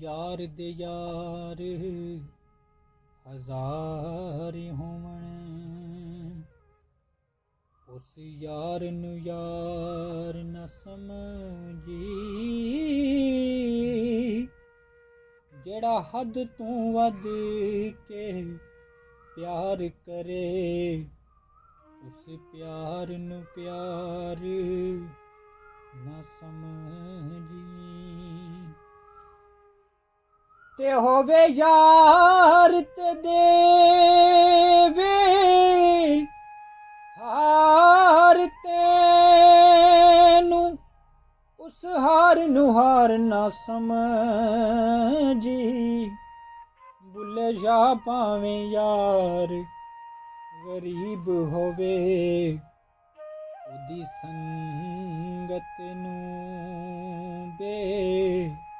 यार दे यार हजार होवण, उस यार नू यार न समझी, जेड़ा हद तू वध के प्यार करे, उस प्यार नू प्यार न समझी। ते होवे यार ते देवे हार तेनू, उस हार नू हार ना समझी। बुले शाह पावे यार गरीब होवे, उदी संगत नू बे